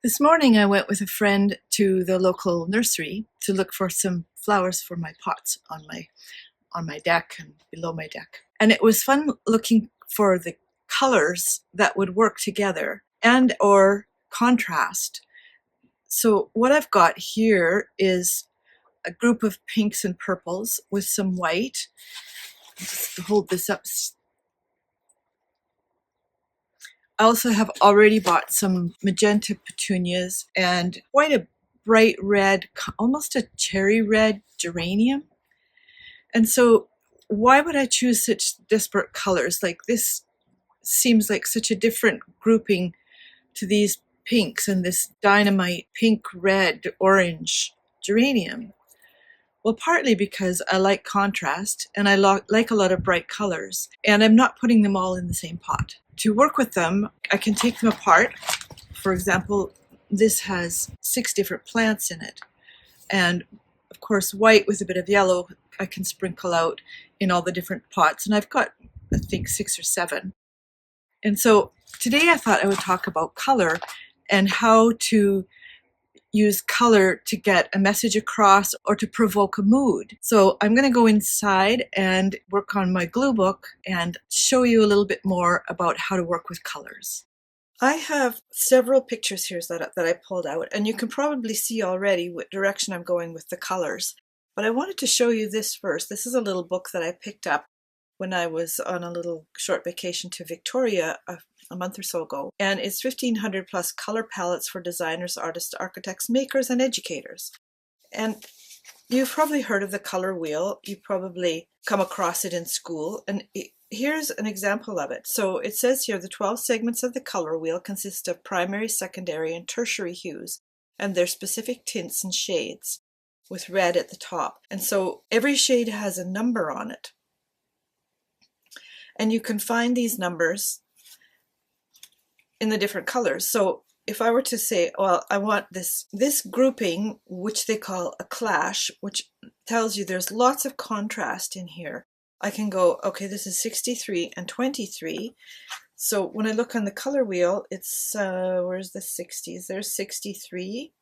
This morning I went with a friend to the local nursery to look for some flowers for my pots on my deck and below my deck. And it was fun looking for the colors that would work together and or contrast. So what I've got here is a group of pinks and purples with some white. Just to hold this up. I also have already bought some magenta petunias and quite a bright red, almost a cherry red geranium. And so why would I choose such disparate colors? Like this seems like such a different grouping to these pinks and this dynamite pink, red, orange geranium. Well, partly because I like contrast and I like a lot of bright colors, and I'm not putting them all in the same pot. To work with them, I can take them apart. For example, this has 6 different plants in it. And of course, white with a bit of yellow, I can sprinkle out in all the different pots. And I've got, I think, 6 or 7. And so today I thought I would talk about color and how to use color to get a message across or to provoke a mood. So I'm going to go inside and work on my glue book and show you a little bit more about how to work with colors. I have several pictures here that I pulled out, and you can probably see already what direction I'm going with the colors. But I wanted to show you this first. This is a little book that I picked up when I was on a little short vacation to Victoria a month or so ago. And it's 1,500 plus color palettes for designers, artists, architects, makers, and educators. And you've probably heard of the color wheel. You've probably come across it in school. And here's an example of it. So it says here the 12 segments of the color wheel consist of primary, secondary, and tertiary hues, and their specific tints and shades, with red at the top. And so every shade has a number on it. And you can find these numbers in the different colors. So if I were to say, well, I want this grouping, which they call a clash, which tells you there's lots of contrast in here, I can go, okay, this is 63 and 23. So when I look on the color wheel, it's, where's the 60s? There's 63,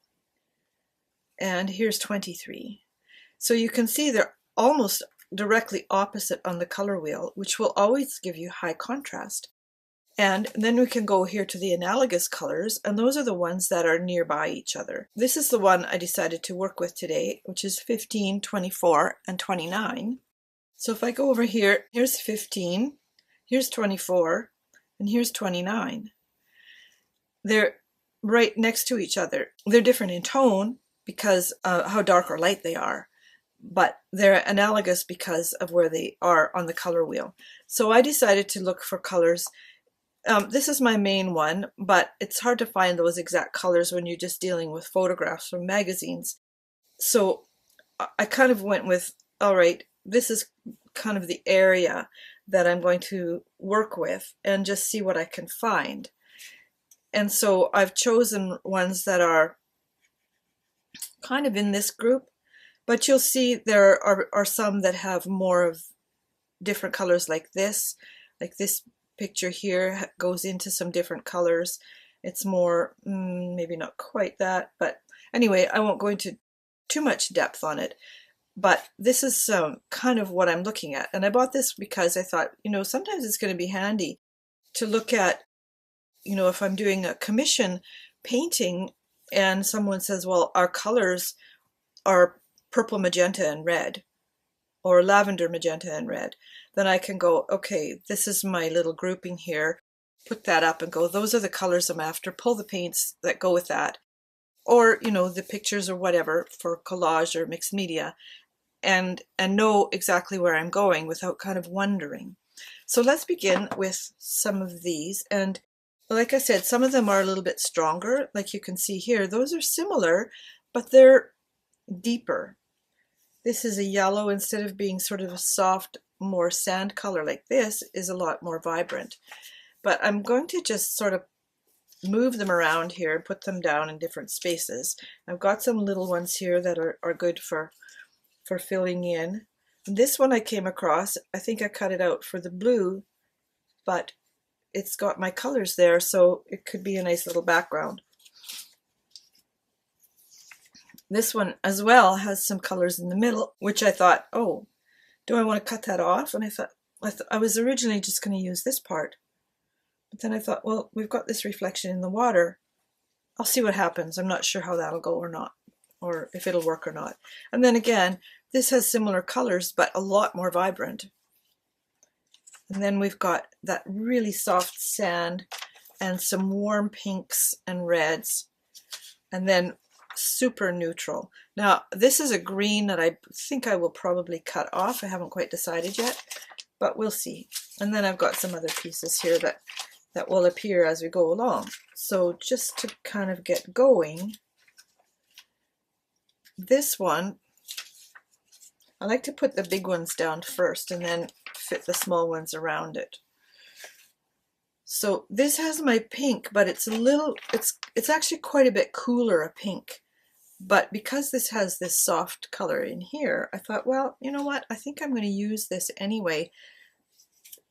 and here's 23. So you can see they're almost directly opposite on the color wheel, which will always give you high contrast. And then we can go here to the analogous colors, and those are the ones that are nearby each other. This is the one I decided to work with today, which is 15, 24, and 29. So if I go over here, here's 15, here's 24, and here's 29. They're right next to each other. They're different in tone because how dark or light they are, but they're analogous because of where they are on the color wheel. So I decided to look for colors. This is my main one, but it's hard to find those exact colors when you're just dealing with photographs from magazines. So I kind of went with, all right, this is kind of the area that I'm going to work with and just see what I can find. And so I've chosen ones that are kind of in this group, but you'll see there are some that have more of different colors like this picture here goes into some different colors. It's more, maybe not quite that, but anyway, I won't go into too much depth on it. But this is kind of what I'm looking at. And I bought this because I thought, sometimes it's going to be handy to look at, if I'm doing a commission painting and someone says, well, our colors are purple, magenta, and red, or lavender, magenta, and red, then I can go, okay, this is my little grouping here, put that up and go, those are the colors I'm after, pull the paints that go with that, or, the pictures or whatever for collage or mixed media, and know exactly where I'm going without kind of wondering. So let's begin with some of these. And like I said, some of them are a little bit stronger, like you can see here. Those are similar, but they're deeper. This is a yellow. Instead of being sort of a soft, more sand color like this, is a lot more vibrant. But I'm going to just sort of move them around here and put them down in different spaces. I've got some little ones here that are good for filling in. And this one I came across, I think I cut it out for the blue, but it's got my colors there, so it could be a nice little background. This one as well has some colors in the middle, which I thought, oh, do I want to cut that off? And I thought, I was originally just going to use this part. But then I thought, well, we've got this reflection in the water. I'll see what happens. I'm not sure how that'll go or not, or if it'll work or not. And then again, this has similar colors, but a lot more vibrant. And then we've got that really soft sand and some warm pinks and reds, and then super neutral. Now, this is a green that I think I will probably cut off. I haven't quite decided yet, but we'll see. And then I've got some other pieces here that will appear as we go along. So just to kind of get going, this one, I like to put the big ones down first and then fit the small ones around it. So this has my pink, but it's a little, it's actually quite a bit cooler a pink. But because this has this soft color in here, I thought, well, you know what? I think I'm going to use this anyway,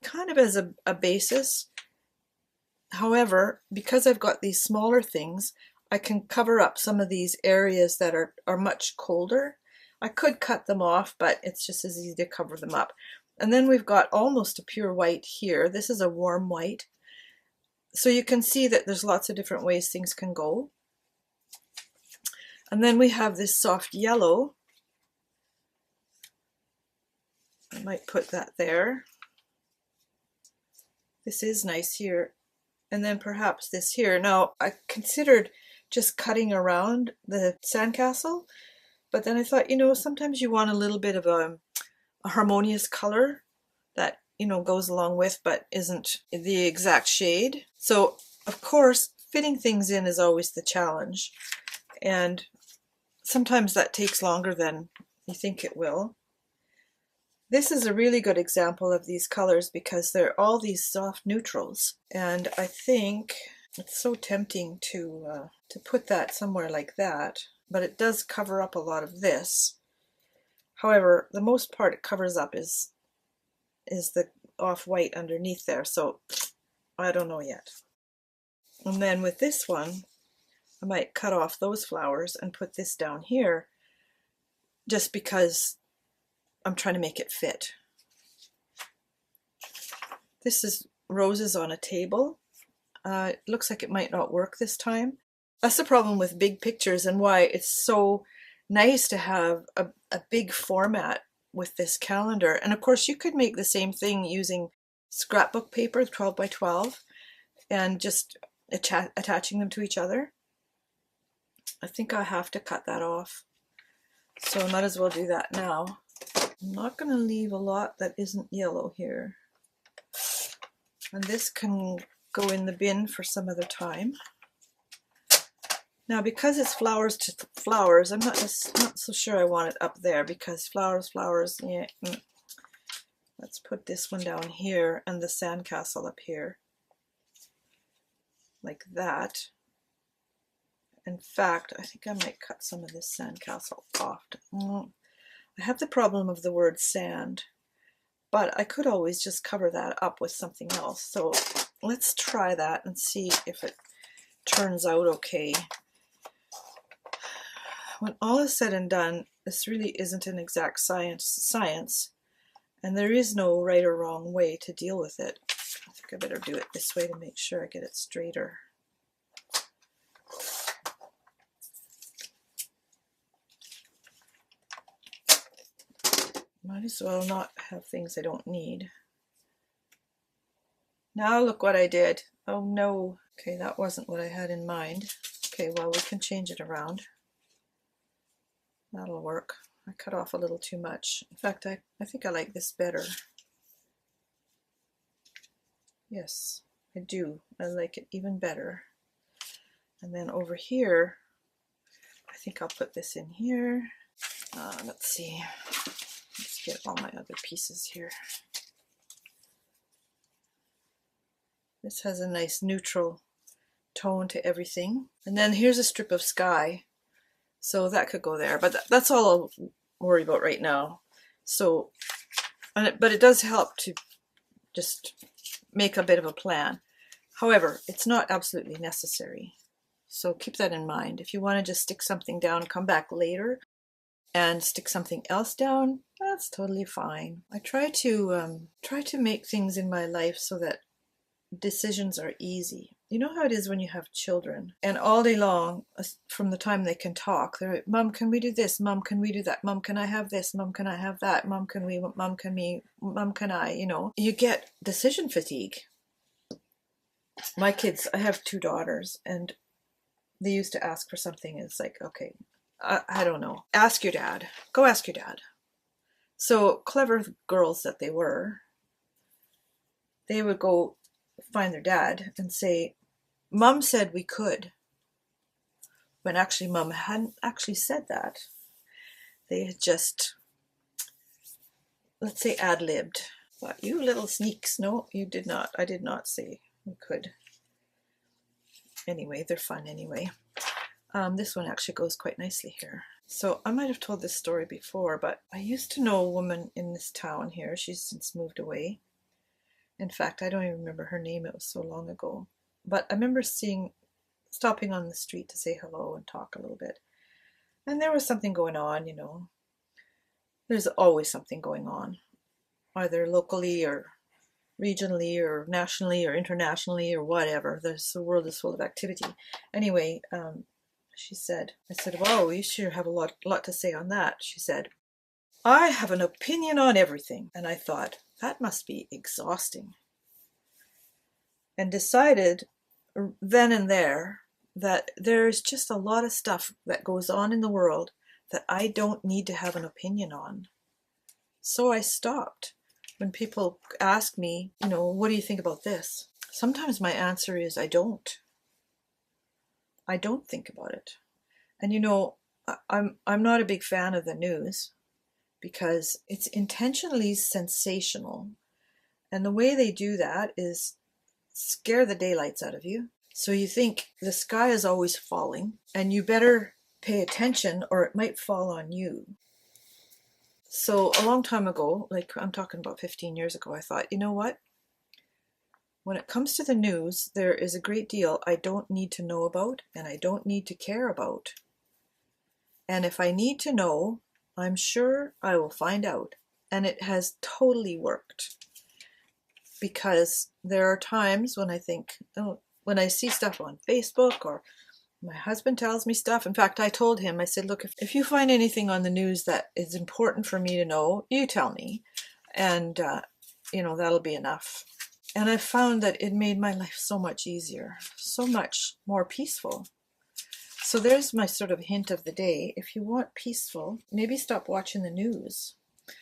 kind of as a basis. However, because I've got these smaller things, I can cover up some of these areas that are much colder. I could cut them off, but it's just as easy to cover them up. And then we've got almost a pure white here. This is a warm white. So you can see that there's lots of different ways things can go. And then we have this soft yellow. I might put that there. This is nice here. And then perhaps this here. Now, I considered just cutting around the sandcastle, but then I thought, you know, sometimes you want a little bit of a harmonious color that, you know, goes along with, but isn't the exact shade. So, of course, fitting things in is always the challenge. And sometimes that takes longer than you think it will. This is a really good example of these colors because they're all these soft neutrals. And I think it's so tempting to put that somewhere like that, but it does cover up a lot of this. However, the most part it covers up is the off-white underneath there, so I don't know yet. And then with this one, I might cut off those flowers and put this down here just because I'm trying to make it fit. This is roses on a table. It looks like it might not work this time. That's the problem with big pictures and why it's so nice to have a big format with this calendar. And of course you could make the same thing using scrapbook paper, 12 by 12, and just attaching them to each other. I think I have to cut that off, so I might as well do that now. I'm not going to leave a lot that isn't yellow here. And this can go in the bin for some other time. Now, because it's flowers to flowers, I'm not so sure I want it up there because flowers, yeah. Let's put this one down here and the sandcastle up here. Like that. In fact, I think I might cut some of this sandcastle off. I have the problem of the word sand, but I could always just cover that up with something else. So let's try that and see if it turns out okay. When all is said and done, this really isn't an exact science, and there is no right or wrong way to deal with it. I think I better do it this way to make sure I get it straighter. Might as well not have things I don't need. Now look what I did. Oh no. Okay, that wasn't what I had in mind. Okay, well, we can change it around. That'll work. I cut off a little too much. In fact, I think I like this better. Yes, I do. I like it even better. And then over here, I think I'll put this in here. Let's see. Let's get all my other pieces here. This has a nice neutral tone to everything. And then here's a strip of sky. So that could go there, but that's all I'll worry about right now. So, but it does help to just make a bit of a plan. However, it's not absolutely necessary. So keep that in mind. If you want to just stick something down, come back later and stick something else down, that's totally fine. I try to make things in my life so that decisions are easy. You know how it is when you have children, and all day long, from the time they can talk, they're like, Mom, can we do this? Mom, can we do that? Mom, can I have this? Mom, can I have that? Mom, can we? Mom, can me? Mom, can I? You know, you get decision fatigue. My kids, I have 2 daughters, and they used to ask for something, and it's like, okay, I don't know. Ask your dad. Go ask your dad. So clever girls that they were, they would go find their dad and say, Mom said we could. When actually Mom hadn't actually said that. They had just, let's say, ad-libbed. But you little sneaks. No, you did not. I did not say we could. Anyway, they're fun anyway. This one actually goes quite nicely here. So I might have told this story before, but I used to know a woman in this town here. She's since moved away. In fact, I don't even remember her name. It was so long ago. But I remember stopping on the street to say hello and talk a little bit. And there was something going on, you know. There's always something going on, either locally or regionally or nationally or internationally or whatever. The world is full of activity. Anyway, she said, I said, well, you sure have a lot to say on that. She said, I have an opinion on everything. And I thought, that must be exhausting. And decided then and there that there's just a lot of stuff that goes on in the world that I don't need to have an opinion on. So I stopped. When people ask me, you know, what do you think about this? Sometimes my answer is I don't. I don't think about it. And you know, I'm not a big fan of the news because it's intentionally sensational. And the way they do that is scare the daylights out of you. So you think the sky is always falling and you better pay attention or it might fall on you. So a long time ago, like I'm talking about 15 years ago, I thought, you know what? When it comes to the news, there is a great deal I don't need to know about and I don't need to care about. And if I need to know, I'm sure I will find out. And it has totally worked. Because there are times when I think, oh, when I see stuff on Facebook or my husband tells me stuff. In fact, I told him, I said, look, if you find anything on the news that is important for me to know, you tell me. And, you know, that'll be enough. And I found that it made my life so much easier, so much more peaceful. So there's my sort of hint of the day. If you want peaceful, maybe stop watching the news.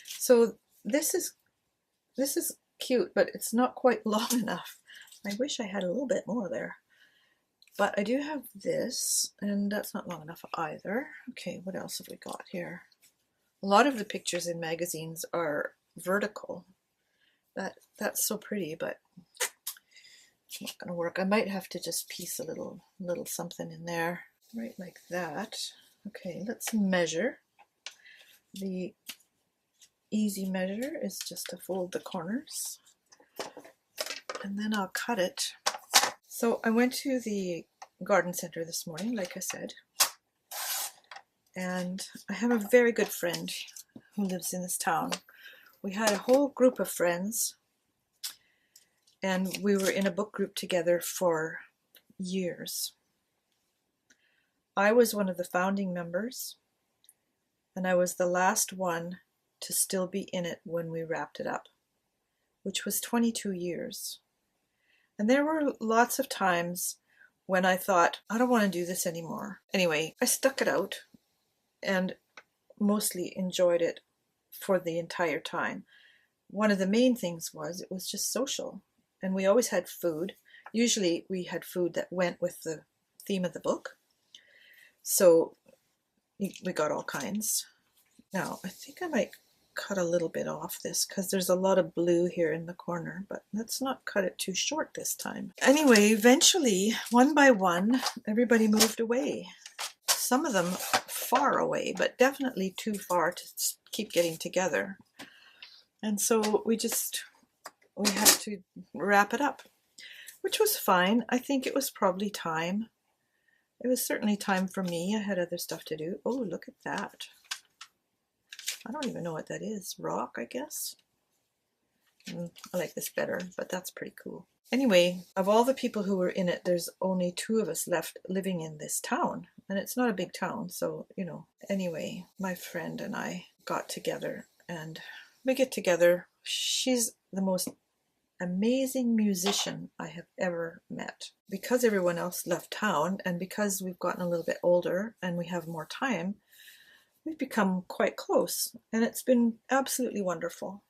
So this is cute, but it's not quite long enough. I wish I had a little bit more there. But I do have this, and that's not long enough either. Okay, what else have we got here? A lot of the pictures in magazines are vertical. That's so pretty, but it's not going to work. I might have to just piece a little something in there, right like that. Okay, let's measure. The easy measure is just to fold the corners, and then I'll cut it. So I went to the garden center this morning, like I said, and I have a very good friend who lives in this town. We had a whole group of friends, and we were in a book group together for years. I was one of the founding members, and I was the last one to still be in it when we wrapped it up, which was 22 years. And there were lots of times when I thought, I don't want to do this anymore. Anyway, I stuck it out and mostly enjoyed it for the entire time. One of the main things was it was just social, and we always had food. Usually we had food that went with the theme of the book. So we got all kinds. Now, I think I might cut a little bit off this because there's a lot of blue here in the corner, but let's not cut it too short this time. Anyway, eventually, one by one, everybody moved away. Some of them far away, but definitely too far to keep getting together. And so we had to wrap it up, which was fine. I think it was probably time. it was certainly time for me. I had other stuff to do. Oh, look at that. I don't even know what that is. Rock, I guess. I like this better, but that's pretty cool. Anyway, of all the people who were in it, there's only 2 of us left living in this town. And it's not a big town, so, you know. Anyway, my friend and I got together, and we get together. She's the most amazing musician I have ever met. Because everyone else left town, and because we've gotten a little bit older and we have more time, we've become quite close, and it's been absolutely wonderful.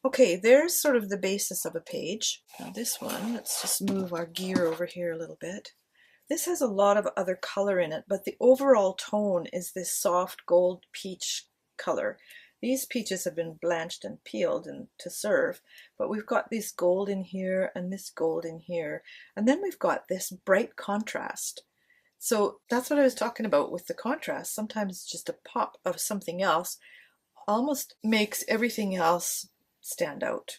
Okay, there's sort of the basis of a page. Now this one, let's just move our gear over here a little bit. This has a lot of other color in it, but the overall tone is this soft gold peach color. These peaches have been blanched and peeled and to serve, but we've got this gold in here and this gold in here, and then we've got this bright contrast. So that's what I was talking about with the contrast. Sometimes just a pop of something else almost makes everything else stand out.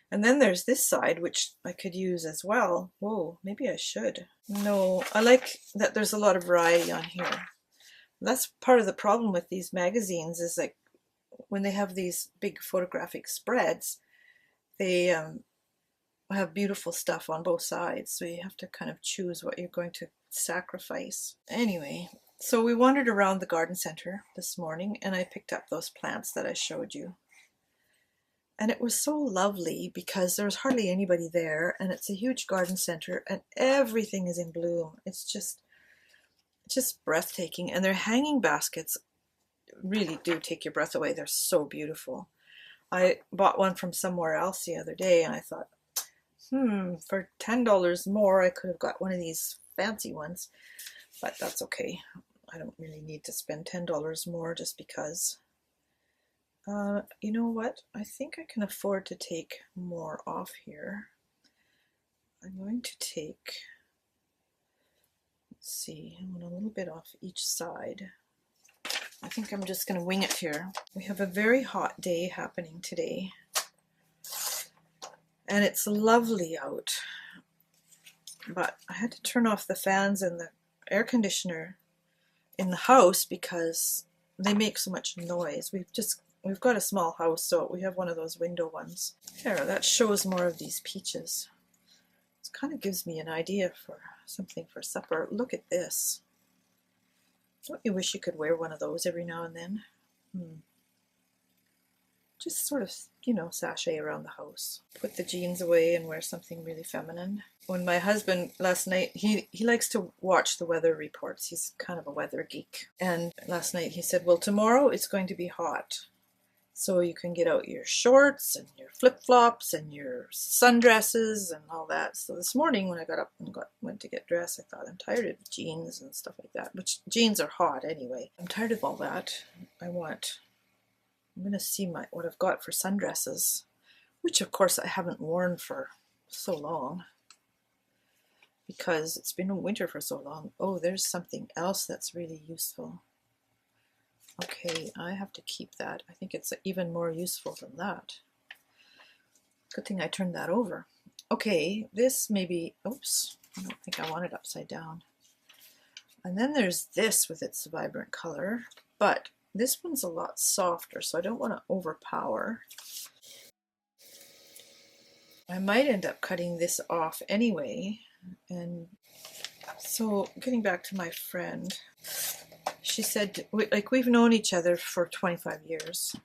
And then there's this side, which I could use as well. Whoa, maybe I should. No, I like that there's a lot of variety on here. That's part of the problem with these magazines, is like when they have these big photographic spreads, they have beautiful stuff on both sides. So you have to kind of choose what you're going to sacrifice. Anyway, so we wandered around the garden center this morning, and I picked up those plants that I showed you. And it was so lovely because there was hardly anybody there, and it's a huge garden center and everything is in bloom. It's just breathtaking. And their hanging baskets really do take your breath away. They're so beautiful. I bought one from somewhere else the other day, and I thought, for $10 more, I could have got one of these fancy ones, but that's okay. I don't really need to spend $10 more just because. You know what? I think I can afford to take more off here. I'm going to take, let's see, I want a little bit off each side. I think I'm just going to wing it here. We have a very hot day happening today, and it's lovely out, but I had to turn off the fans and the air conditioner in the house because they make so much noise. We've got a small house, so we have one of those window ones. There, that shows more of these peaches. It kind of gives me an idea for something for supper. Look at this. Don't you wish you could wear one of those every now and then? Just sort of, you know, sashay around the house. Put the jeans away and wear something really feminine. When my husband last night, he likes to watch the weather reports. He's kind of a weather geek. And last night he said, well, tomorrow it's going to be hot. So you can get out your shorts and your flip-flops and your sundresses and all that. So this morning when I got up and went to get dressed, I thought, I'm tired of jeans and stuff like that. Which jeans are hot anyway. I'm tired of all that. I'm going to see what I've got for sundresses, which of course I haven't worn for so long because it's been winter for so long. Oh, there's something else that's really useful. Okay, I have to keep that. I think it's even more useful than that. Good thing I turned that over. Okay, this maybe, oops, I don't think I want it upside down. And then there's this with its vibrant color, but this one's a lot softer, so I don't want to overpower. I might end up cutting this off anyway. And so getting back to my friend, she said, we've known each other for 25 years,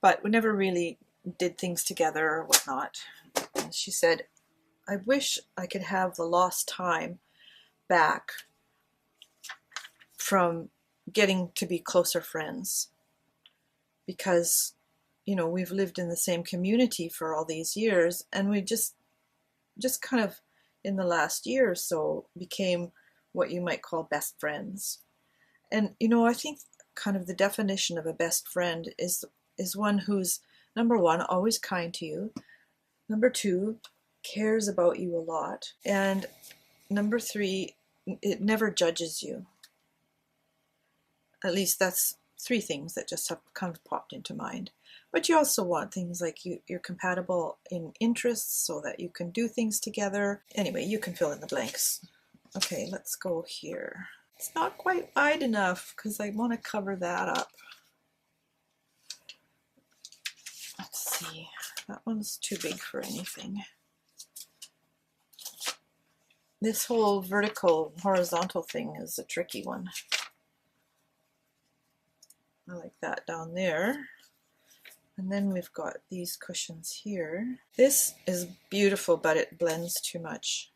but we never really did things together or whatnot. And she said, I wish I could have the lost time back from getting to be closer friends, because, you know, we've lived in the same community for all these years, and we just kind of in the last year or so became what you might call best friends. And, you know, I think kind of the definition of a best friend is one who's, number one, always kind to you, number two, cares about you a lot, and number three, it never judges you. At least that's 3 things that just have kind of popped into mind. But you also want things like you're compatible in interests so that you can do things together. Anyway, you can fill in the blanks. Okay, let's go here. It's not quite wide enough because I want to cover that up. Let's see, that one's too big for anything. This whole vertical, horizontal thing is a tricky one. I like that down there. And then we've got these cushions here. This is beautiful, but it blends too much.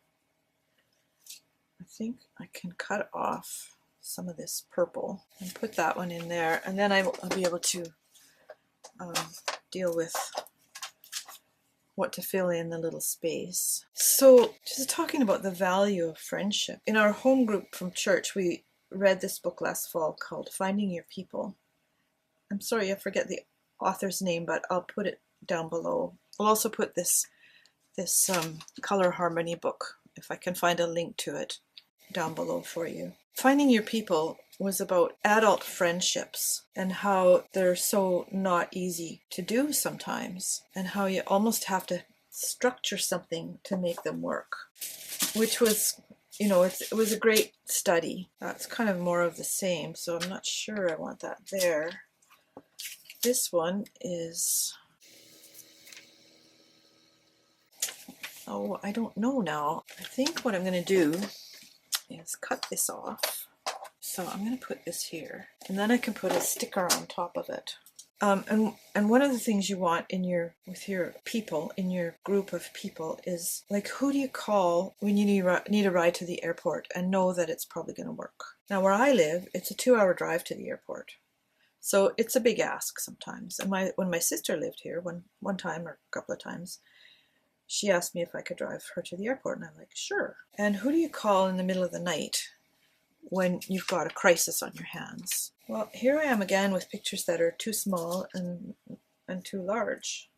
I think I can cut off some of this purple and put that one in there, and then I'll be able to deal with what to fill in the little space. So just talking about the value of friendship. In our home group from church, we read this book last fall called Finding Your People. I'm sorry, I forget the author's name, but I'll put it down below. I'll also put this color harmony book, if I can find a link to it, down below for you. Finding Your People was about adult friendships and how they're so not easy to do sometimes, and how you almost have to structure something to make them work, which was, you know, it was a great study. That's kind of more of the same, so I'm not sure I want that there. This one is, oh, I don't know now. I think what I'm going to do is cut this off. So I'm going to put this here, and then I can put a sticker on top of it. And one of the things you want with your people, in your group of people, is like, who do you call when you need a ride to the airport and know that it's probably going to work? Now, where I live, it's a 2-hour drive to the airport. So it's a big ask sometimes. And when my sister lived here, one time or a couple of times, she asked me if I could drive her to the airport, and I'm like, sure. And who do you call in the middle of the night when you've got a crisis on your hands? Well, here I am again with pictures that are too small and too large.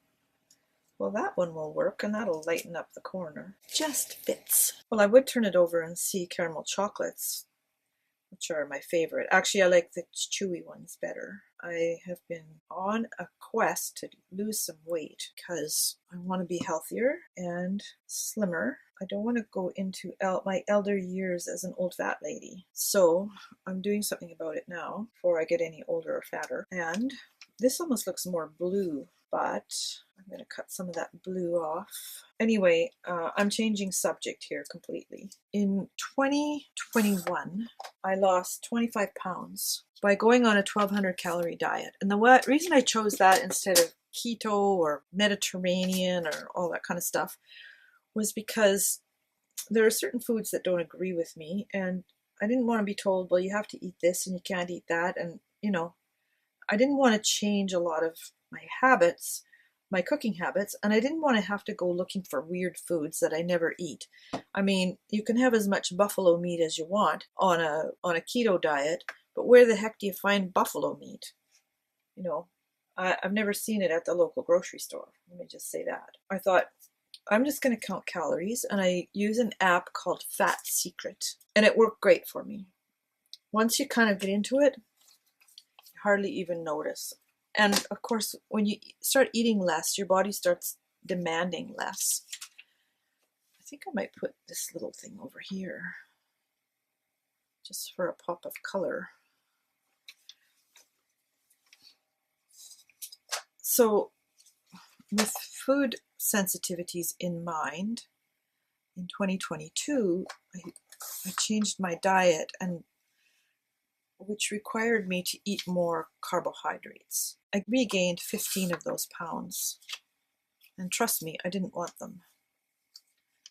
Well, that one will work, and that'll lighten up the corner. Just fits. Well, I would turn it over and see caramel chocolates, which are my favorite. Actually, I like the chewy ones better. I have been on a quest to lose some weight because I want to be healthier and slimmer. I don't want to go into my elder years as an old fat lady. So I'm doing something about it now before I get any older or fatter. And this almost looks more blue, but I'm going to cut some of that blue off. Anyway, I'm changing subject here completely. In 2021, I lost 25 pounds by going on a 1200 calorie diet. And the reason I chose that instead of keto or Mediterranean or all that kind of stuff was because there are certain foods that don't agree with me, and I didn't want to be told, well, you have to eat this and you can't eat that. And, you know, I didn't want to change a lot of my habits, my cooking habits, and I didn't want to have to go looking for weird foods that I never eat. I mean, you can have as much buffalo meat as you want on a keto diet, but where the heck do you find buffalo meat? You know, I've never seen it at the local grocery store. Let me just say that. I thought, I'm just going to count calories, and I use an app called Fat Secret, and it worked great for me. Once you kind of get into it, you hardly even notice. And of course, when you start eating less, your body starts demanding less. I think I might put this little thing over here, just for a pop of color. So, with food sensitivities in mind, in 2022, I changed my diet, and which required me to eat more carbohydrates. I regained 15 of those pounds, and trust me, I didn't want them.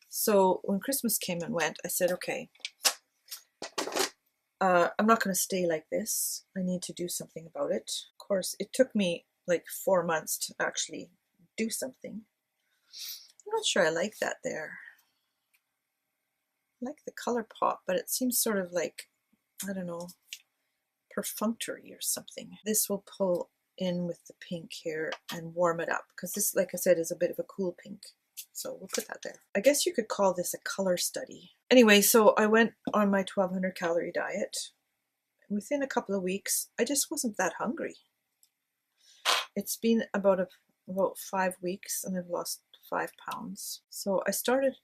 So when Christmas came and went, I said, okay, I'm not going to stay like this. I need to do something about it. Of course, it took me like 4 months to actually do something. I'm not sure I like that there. I like the color pop, but it seems sort of like, I don't know, perfunctory or something. This will pull in with the pink here and warm it up, because this, like I said, is a bit of a cool pink. So we'll put that there. I guess you could call this a color study. Anyway, so I went on my 1200 calorie diet. Within a couple of weeks, I just wasn't that hungry. it's been about 5 weeks and I've lost 5 pounds. So I started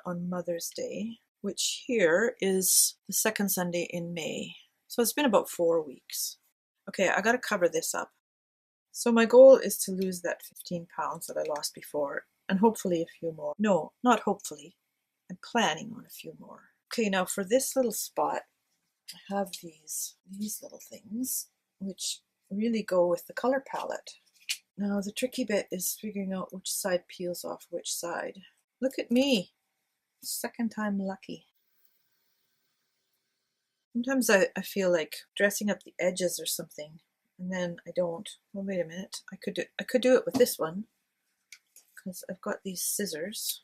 on Mother's Day, which here is the second Sunday in May. So it's been about 4 weeks. Okay, I gotta cover this up. So my goal is to lose that 15 pounds that I lost before, and hopefully a few more. No, not hopefully. I'm planning on a few more. Okay, now for this little spot, I have these little things, which really go with the color palette. Now the tricky bit is figuring out which side peels off which side. Look at me, second time lucky. Sometimes I feel like dressing up the edges or something, and then I don't. Well, wait a minute. I could do it with this one, because I've got these scissors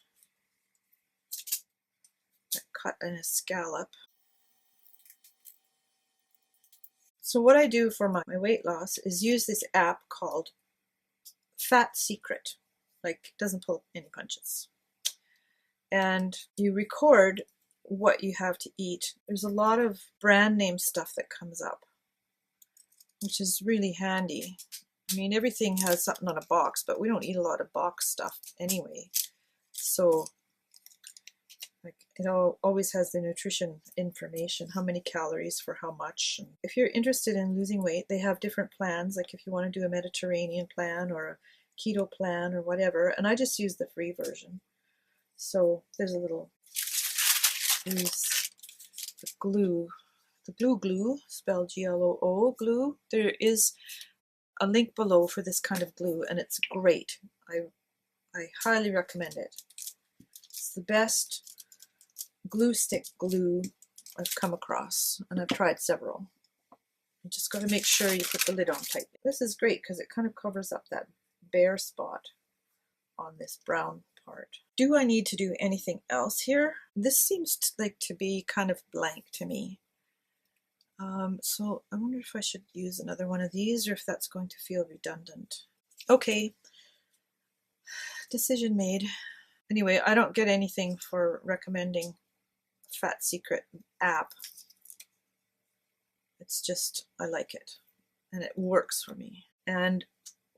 that cut in a scallop. So what I do for my weight loss is use this app called Fat Secret. Like, it doesn't pull any punches. And you record what you have to eat. There's a lot of brand name stuff that comes up, which is really handy. I mean, everything has something on a box, but we don't eat a lot of box stuff anyway. So like, it always has the nutrition information, how many calories for how much. And if you're interested in losing weight, they have different plans, like if you want to do a Mediterranean plan or a keto plan or whatever, and I just use the free version. So there's a little, use the glue, the blue glue, spelled G-L-O-O glue. There is a link below for this kind of glue, and it's great. I highly recommend it. It's the best glue stick glue I've come across, and I've tried several. You just got to make sure you put the lid on tightly. This is great because it kind of covers up that bare spot on this brown part. Do I need to do anything else here? This seems like to be kind of blank to me. So I wonder if I should use another one of these or if that's going to feel redundant. Okay, decision made. Anyway, I don't get anything for recommending Fat Secret app. It's just, I like it and it works for me. And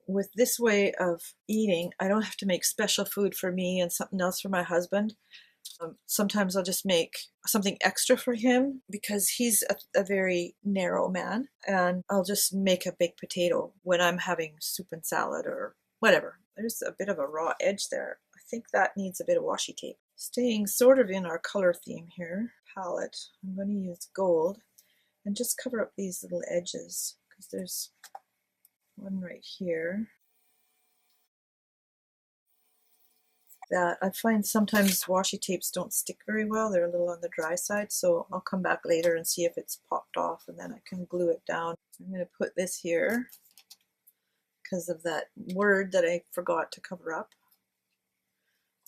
with this way of eating, I don't have to make special food for me and something else for my husband. Sometimes I'll just make something extra for him because he's a very narrow man, and I'll just make a baked potato when I'm having soup and salad or whatever. There's a bit of a raw edge there. I think that needs a bit of washi tape. Staying sort of in our color theme here, palette, I'm going to use gold and just cover up these little edges because there's one right here that I find sometimes washi tapes don't stick very well. They're a little on the dry side, so I'll come back later and see if it's popped off and then I can glue it down. I'm going to put this here because of that word that I forgot to cover up.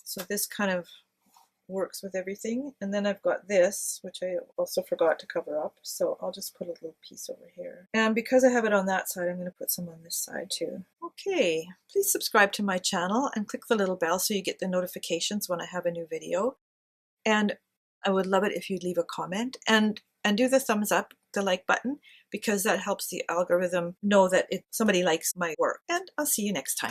So this kind of works with everything. And then I've got this, which I also forgot to cover up. So I'll just put a little piece over here. And because I have it on that side, I'm going to put some on this side too. Okay, please subscribe to my channel and click the little bell so you get the notifications when I have a new video. And I would love it if you'd leave a comment and do the thumbs up, the like button, because that helps the algorithm know that somebody likes my work. And I'll see you next time.